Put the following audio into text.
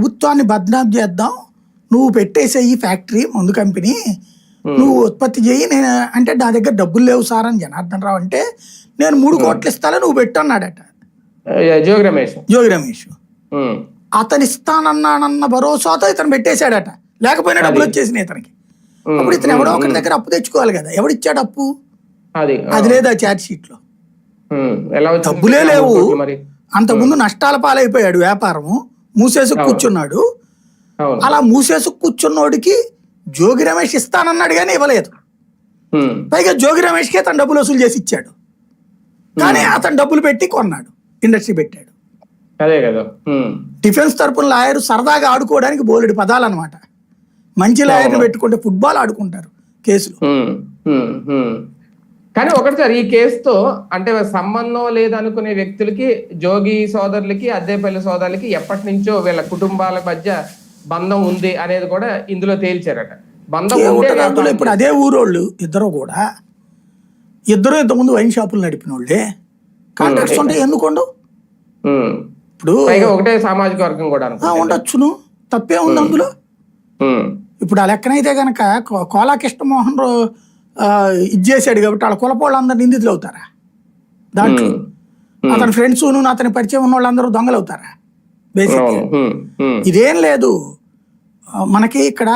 ప్రభుత్వాన్ని బద్నాం చేద్దాం, నువ్వు పెట్టేసే ఈ ఫ్యాక్టరీ మందు కంపెనీ నువ్వు ఉత్పత్తి చేయి, నేను అంటే నా దగ్గర డబ్బులు లేవు సార్ అని జనార్దన్ రావు అంటే నేను 3 కోట్లు ఇస్తాను నువ్వు పెట్టు అన్నాడట జోగి రమేష్. అతను ఇస్తానన్నానన్న భరోసాతో ఇతను పెట్టేశాడట, లేకపోయినా డబ్బులు వచ్చేసినాయి ఇతనికి. అప్పుడు ఇతను ఎవడో ఒకరి దగ్గర అప్పు తెచ్చుకోవాలి కదా, ఎవడిచ్చాడు అప్పు? అది లేదా ఛార్జ్ షీట్ లో డబ్బులే లేవు. అంతకుముందు నష్టాల పాలైపోయాడు, వ్యాపారము మూసేసి కూర్చున్నాడు. అలా మూసేసి కూర్చున్నోడికి జోగి రమేష్ ఇస్తానన్నాడు కానీ ఇవ్వలేదు. పైగా జోగి రమేష్కి అతను డబ్బులు వసూలు చేసి ఇచ్చాడు, కానీ అతను డబ్బులు పెట్టి కొన్నాడు, ఇండస్ట్రీ పెట్టాడు. డిఫెన్స్ తరపున లాయర్ సరదాగా ఆడుకోవడానికి బోలెడు పదాలు అనమాట. మంచి లాయర్ని పెట్టుకుంటే ఫుట్బాల్ ఆడుకుంటారు కేసులు. కానీ ఒకటి సార్, ఈ కేసుతో అంటే సంబంధం లేదనుకునే వ్యక్తులకి, జోగి సోదరులకి, అద్దేపల్లి సోదరులకి ఎప్పటి నుంచో వీళ్ళ కుటుంబాల మధ్య బంధం ఉంది అనేది కూడా ఇందులో తేల్చారట. బంధం ఇప్పుడు అదే ఊరోళ్ళు ఇద్దరు కూడా, ఇద్దరు ఇంతకుముందు వైన్ షాపులు నడిపిన వాళ్ళే, కాంట్రాక్ట్స్ ఉంటే ఎందుకుండు? ఇప్పుడు ఒకటే సామాజిక వర్గం కూడా ఉండొచ్చును, తప్పే ఉంది అందులో. ఇప్పుడు ఆ లెక్కనైతే గనక కోలా కృష్ణమోహన్ ఇది చేశాడు కాబట్టి వాళ్ళ కులపోళ్ళందరూ నిందితులు అవుతారా దాంట్లో? అతని ఫ్రెండ్స్ అతని పరిచయం ఉన్న వాళ్ళందరూ దొంగలు అవుతారా? బేసిక్ ఇదేం లేదు మనకి ఇక్కడ